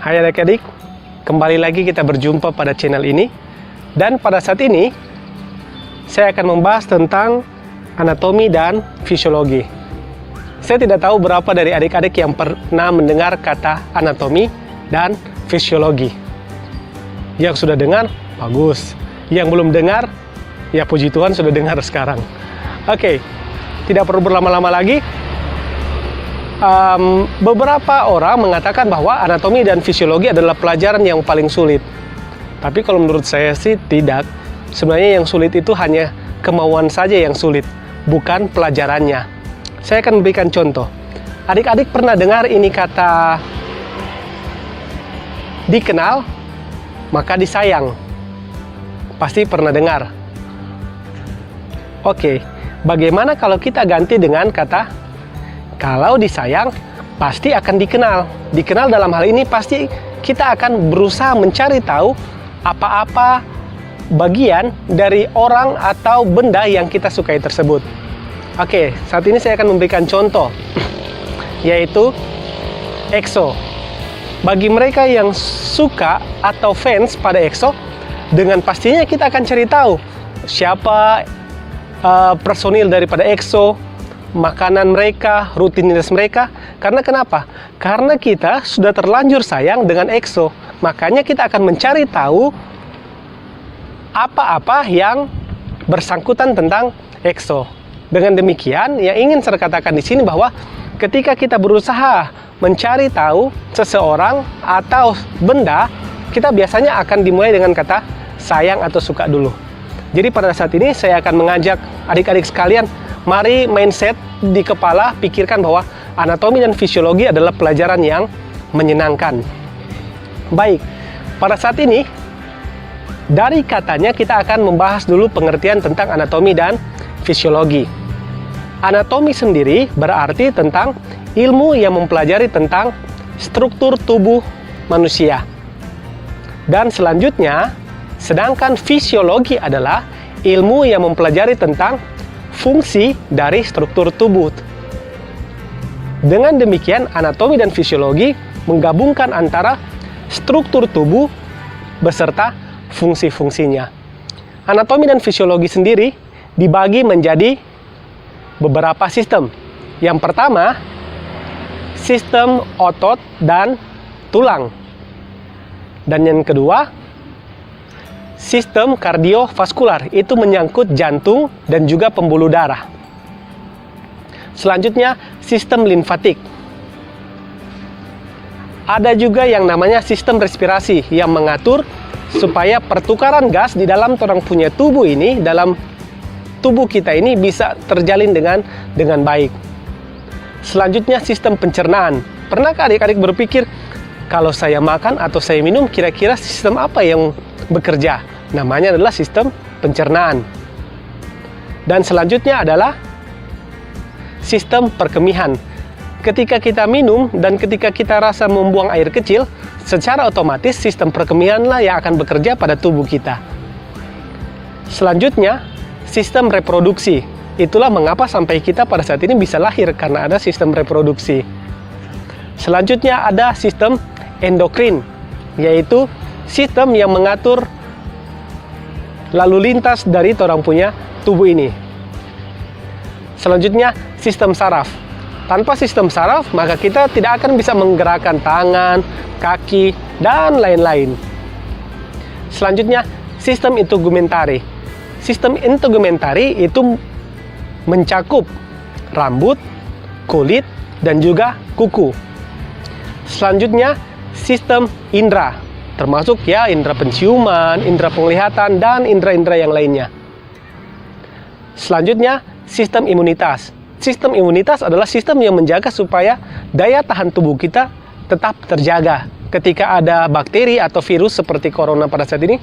Hai adik-adik, kembali lagi kita berjumpa pada channel ini. Dan pada saat ini, saya akan membahas tentang anatomi dan fisiologi. Saya tidak tahu berapa dari adik-adik yang pernah mendengar kata anatomi dan fisiologi. Yang sudah dengar, bagus. Yang belum dengar, ya puji Tuhan sudah dengar sekarang. Oke, tidak perlu berlama-lama lagi. Beberapa orang mengatakan bahwa anatomi dan fisiologi adalah pelajaran yang paling sulit. Tapi kalau menurut saya sih tidak. Sebenarnya yang sulit itu hanya kemauan saja yang sulit, bukan pelajarannya. Saya akan memberikan contoh. Adik-adik pernah dengar ini kata dikenal, maka disayang. Pasti pernah dengar. Oke, bagaimana kalau kita ganti dengan kata kalau disayang, pasti akan dikenal. Dikenal dalam hal ini pasti kita akan berusaha mencari tahu apa-apa bagian dari orang atau benda yang kita sukai tersebut. Oke, saat ini saya akan memberikan contoh, yaitu EXO. Bagi mereka yang suka atau fans pada EXO, dengan pastinya kita akan cari tahu siapa personil daripada EXO, makanan mereka, rutinitas mereka. Karena kenapa? Karena kita sudah terlanjur sayang dengan EXO. Makanya kita akan mencari tahu apa-apa yang bersangkutan tentang EXO. Dengan demikian, yang ingin saya katakan di sini bahwa ketika kita berusaha mencari tahu seseorang atau benda, kita biasanya akan dimulai dengan kata sayang atau suka dulu. Jadi pada saat ini saya akan mengajak adik-adik sekalian, mari mindset di kepala pikirkan bahwa anatomi dan fisiologi adalah pelajaran yang menyenangkan. Baik, pada saat ini dari katanya kita akan membahas dulu pengertian tentang anatomi dan fisiologi. Anatomi sendiri berarti tentang ilmu yang mempelajari tentang struktur tubuh manusia. Dan selanjutnya, sedangkan fisiologi adalah ilmu yang mempelajari tentang fungsi dari struktur tubuh. Dengan demikian, anatomi dan fisiologi menggabungkan antara struktur tubuh beserta fungsi-fungsinya. Anatomi dan fisiologi sendiri dibagi menjadi beberapa sistem. Yang pertama, sistem otot dan tulang. Dan yang kedua, sistem kardiovaskular, itu menyangkut jantung dan juga pembuluh darah. Selanjutnya, sistem limfatik. Ada juga yang namanya sistem respirasi yang mengatur supaya pertukaran gas di dalam orang punya tubuh ini, dalam tubuh kita ini bisa terjalin dengan baik. Selanjutnya, sistem pencernaan. Pernahkah adik-adik berpikir, kalau saya makan atau saya minum, kira-kira sistem apa yang bekerja? Namanya adalah sistem pencernaan. Dan selanjutnya adalah sistem perkemihan. Ketika kita minum dan ketika kita rasa membuang air kecil, secara otomatis sistem perkemihanlah yang akan bekerja pada tubuh kita. Selanjutnya, sistem reproduksi. Itulah mengapa sampai kita pada saat ini bisa lahir, karena ada sistem reproduksi. Selanjutnya ada sistem endokrin, yaitu sistem yang mengatur lalu lintas dari orang punya tubuh ini. Selanjutnya, sistem saraf. Tanpa sistem saraf, maka kita tidak akan bisa menggerakkan tangan, kaki, dan lain-lain. Selanjutnya, sistem integumentari. Sistem integumentari itu mencakup rambut, kulit, dan juga kuku. Selanjutnya, sistem indera, termasuk ya indera penciuman, indera penglihatan, dan indera-indera yang lainnya. Selanjutnya, sistem imunitas. Sistem imunitas adalah sistem yang menjaga supaya daya tahan tubuh kita tetap terjaga. Ketika ada bakteri atau virus seperti corona pada saat ini,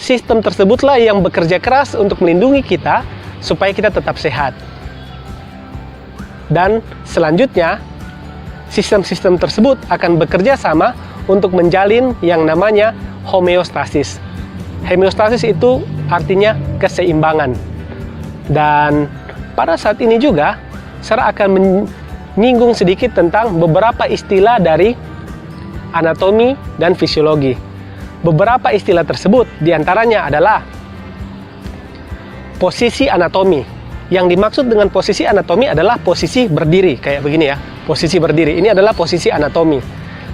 sistem tersebutlah yang bekerja keras untuk melindungi kita supaya kita tetap sehat. Dan selanjutnya, sistem-sistem tersebut akan bekerja sama untuk menjalin yang namanya homeostasis. Homeostasis itu artinya keseimbangan. Dan pada saat ini juga, saya akan menyinggung sedikit tentang beberapa istilah dari anatomi dan fisiologi. Beberapa istilah tersebut diantaranya adalah posisi anatomi. Yang dimaksud dengan posisi anatomi adalah posisi berdiri, kayak begini ya. Posisi berdiri, ini adalah posisi anatomi.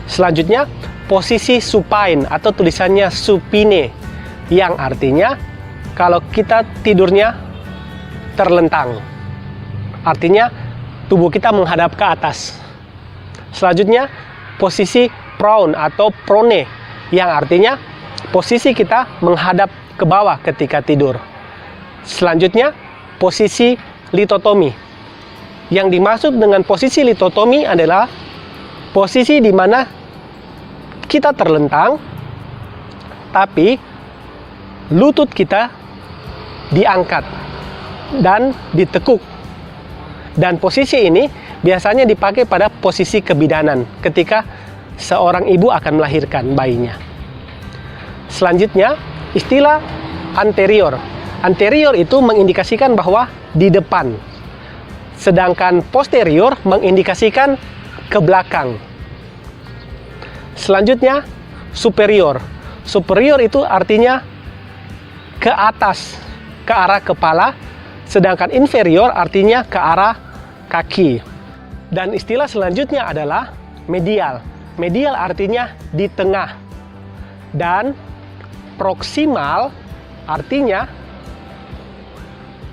Selanjutnya, posisi supine atau tulisannya supine, yang artinya kalau kita tidurnya terlentang. Artinya tubuh kita menghadap ke atas. Selanjutnya, posisi prone atau prone, yang artinya posisi kita menghadap ke bawah ketika tidur. Selanjutnya, posisi litotomi. Yang dimaksud dengan posisi litotomi adalah posisi di mana kita terlentang, tapi lutut kita diangkat dan ditekuk. Dan posisi ini biasanya dipakai pada posisi kebidanan ketika seorang ibu akan melahirkan bayinya. Selanjutnya, istilah anterior. Anterior itu mengindikasikan bahwa di depan, sedangkan posterior mengindikasikan ke belakang. Selanjutnya, superior. Superior itu artinya ke atas, ke arah kepala, sedangkan inferior artinya ke arah kaki. Dan istilah selanjutnya adalah medial. Medial artinya di tengah. Dan proksimal artinya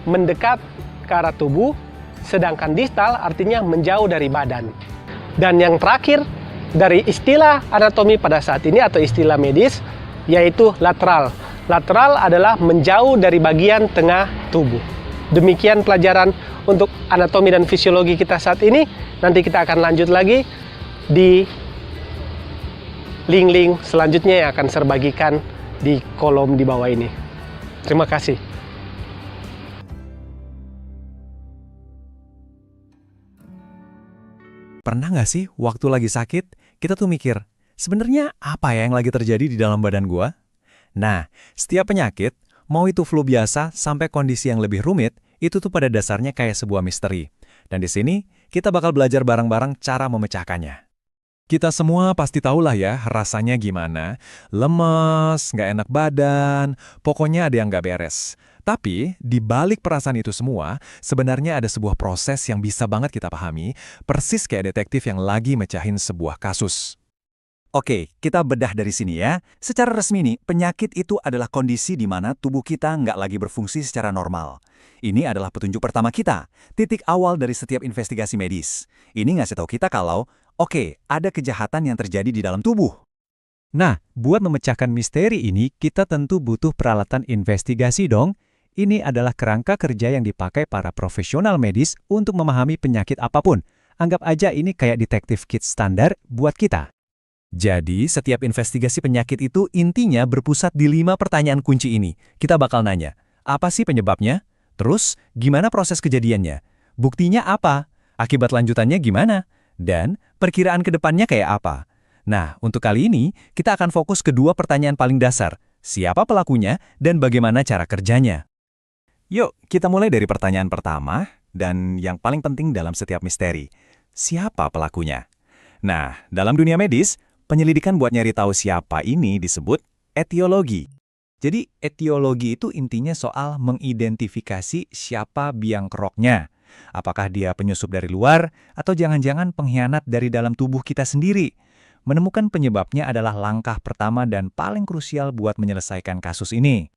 mendekat ke arah tubuh, sedangkan distal artinya menjauh dari badan. Dan yang terakhir dari istilah anatomi pada saat ini atau istilah medis yaitu lateral. Lateral adalah menjauh dari bagian tengah tubuh. Demikian pelajaran untuk anatomi dan fisiologi kita saat ini. Nanti kita akan lanjut lagi di link-link selanjutnya yang akan saya bagikan di kolom di bawah ini. Terima kasih. Pernah nggak sih waktu lagi sakit, kita tuh mikir, sebenarnya apa ya yang lagi terjadi di dalam badan gua? Nah, setiap penyakit, mau itu flu biasa sampai kondisi yang lebih rumit, itu tuh pada dasarnya kayak sebuah misteri. Dan di sini, kita bakal belajar bareng-bareng cara memecahkannya. Kita semua pasti tahulah ya rasanya gimana, lemes, nggak enak badan, pokoknya ada yang nggak beres. Tapi, di balik perasaan itu semua, sebenarnya ada sebuah proses yang bisa banget kita pahami, persis kayak detektif yang lagi mecahin sebuah kasus. Oke, kita bedah dari sini ya. Secara resmi nih, penyakit itu adalah kondisi di mana tubuh kita nggak lagi berfungsi secara normal. Ini adalah petunjuk pertama kita, titik awal dari setiap investigasi medis. Ini ngasih tahu kita kalau, oke, ada kejahatan yang terjadi di dalam tubuh. Nah, buat memecahkan misteri ini, kita tentu butuh peralatan investigasi dong. Ini adalah kerangka kerja yang dipakai para profesional medis untuk memahami penyakit apapun. Anggap aja ini kayak detektif kit standar buat kita. Jadi, setiap investigasi penyakit itu intinya berpusat di 5 pertanyaan kunci ini. Kita bakal nanya, apa sih penyebabnya? Terus, gimana proses kejadiannya? Buktinya apa? Akibat lanjutannya gimana? Dan, perkiraan ke depannya kayak apa? Nah, untuk kali ini, kita akan fokus ke 2 pertanyaan paling dasar. Siapa pelakunya dan bagaimana cara kerjanya? Yuk, kita mulai dari pertanyaan pertama dan yang paling penting dalam setiap misteri. Siapa pelakunya? Nah, dalam dunia medis, penyelidikan buat nyari tahu siapa ini disebut etiologi. Jadi, etiologi itu intinya soal mengidentifikasi siapa biang keroknya. Apakah dia penyusup dari luar, atau jangan-jangan pengkhianat dari dalam tubuh kita sendiri? Menemukan penyebabnya adalah langkah pertama dan paling krusial buat menyelesaikan kasus ini.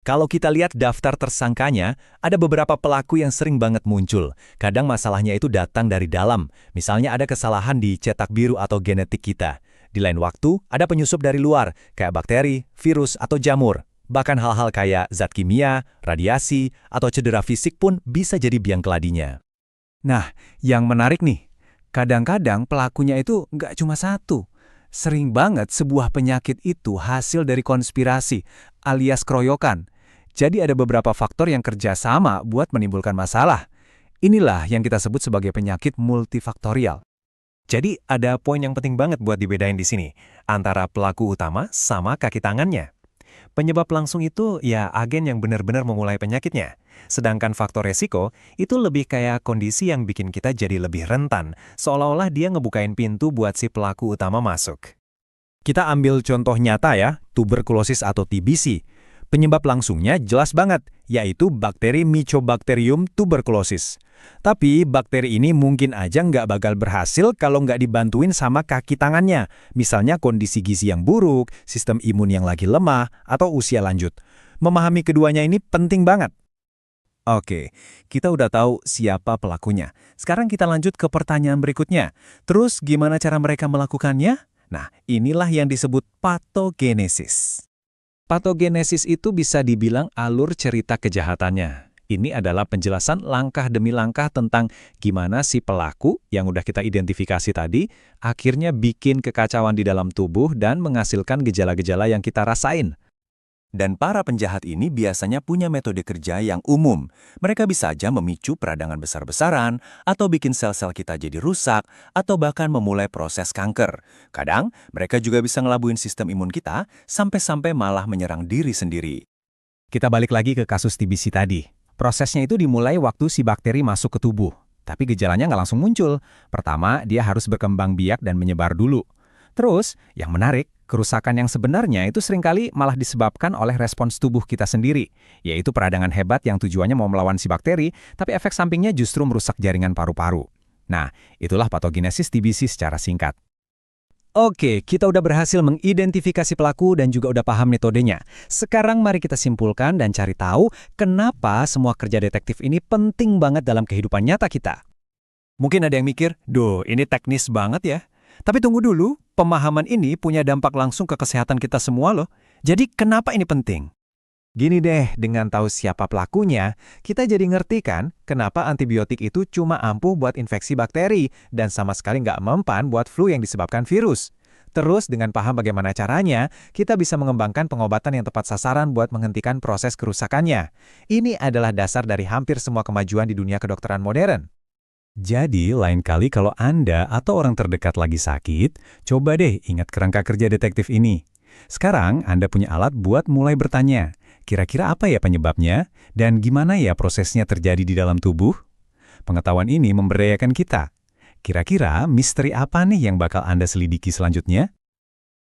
Kalau kita lihat daftar tersangkanya, ada beberapa pelaku yang sering banget muncul. Kadang masalahnya itu datang dari dalam, misalnya ada kesalahan di cetak biru atau genetik kita. Di lain waktu, ada penyusup dari luar, kayak bakteri, virus, atau jamur. Bahkan hal-hal kayak zat kimia, radiasi, atau cedera fisik pun bisa jadi biang keladinya. Nah, yang menarik nih, kadang-kadang pelakunya itu nggak cuma satu. Sering banget sebuah penyakit itu hasil dari konspirasi, alias keroyokan. Jadi ada beberapa faktor yang kerja sama buat menimbulkan masalah. Inilah yang kita sebut sebagai penyakit multifaktorial. Jadi ada poin yang penting banget buat dibedain di sini, antara pelaku utama sama kaki tangannya. Penyebab langsung itu ya agen yang benar-benar memulai penyakitnya. Sedangkan faktor resiko itu lebih kayak kondisi yang bikin kita jadi lebih rentan, seolah-olah dia ngebukain pintu buat si pelaku utama masuk. Kita ambil contoh nyata ya, tuberkulosis atau TBC. Penyebab langsungnya jelas banget, yaitu bakteri Mycobacterium tuberculosis. Tapi bakteri ini mungkin aja nggak bakal berhasil kalau nggak dibantuin sama kaki tangannya. Misalnya kondisi gizi yang buruk, sistem imun yang lagi lemah, atau usia lanjut. Memahami keduanya ini penting banget. Oke, kita udah tahu siapa pelakunya. Sekarang kita lanjut ke pertanyaan berikutnya. Terus gimana cara mereka melakukannya? Nah, inilah yang disebut patogenesis. Patogenesis itu bisa dibilang alur cerita kejahatannya. Ini adalah penjelasan langkah demi langkah tentang gimana si pelaku yang udah kita identifikasi tadi akhirnya bikin kekacauan di dalam tubuh dan menghasilkan gejala-gejala yang kita rasain. Dan para penjahat ini biasanya punya metode kerja yang umum. Mereka bisa aja memicu peradangan besar-besaran, atau bikin sel-sel kita jadi rusak, atau bahkan memulai proses kanker. Kadang, mereka juga bisa ngelabuin sistem imun kita, sampai-sampai malah menyerang diri sendiri. Kita balik lagi ke kasus TBC tadi. Prosesnya itu dimulai waktu si bakteri masuk ke tubuh. Tapi gejalanya nggak langsung muncul. Pertama, dia harus berkembang biak dan menyebar dulu. Terus, yang menarik, kerusakan yang sebenarnya itu seringkali malah disebabkan oleh respons tubuh kita sendiri, yaitu peradangan hebat yang tujuannya mau melawan si bakteri, tapi efek sampingnya justru merusak jaringan paru-paru. Nah, itulah patogenesis TBC secara singkat. Oke, kita udah berhasil mengidentifikasi pelaku dan juga udah paham metodenya. Sekarang mari kita simpulkan dan cari tahu kenapa semua kerja detektif ini penting banget dalam kehidupan nyata kita. Mungkin ada yang mikir, duh ini teknis banget ya. Tapi tunggu dulu, pemahaman ini punya dampak langsung ke kesehatan kita semua loh. Jadi kenapa ini penting? Gini deh, dengan tahu siapa pelakunya, kita jadi ngerti kan kenapa antibiotik itu cuma ampuh buat infeksi bakteri dan sama sekali nggak mempan buat flu yang disebabkan virus. Terus dengan paham bagaimana caranya, kita bisa mengembangkan pengobatan yang tepat sasaran buat menghentikan proses kerusakannya. Ini adalah dasar dari hampir semua kemajuan di dunia kedokteran modern. Jadi, lain kali kalau Anda atau orang terdekat lagi sakit, coba deh ingat kerangka kerja detektif ini. Sekarang, Anda punya alat buat mulai bertanya, kira-kira apa ya penyebabnya, dan gimana ya prosesnya terjadi di dalam tubuh? Pengetahuan ini memberdayakan kita. Kira-kira misteri apa nih yang bakal Anda selidiki selanjutnya?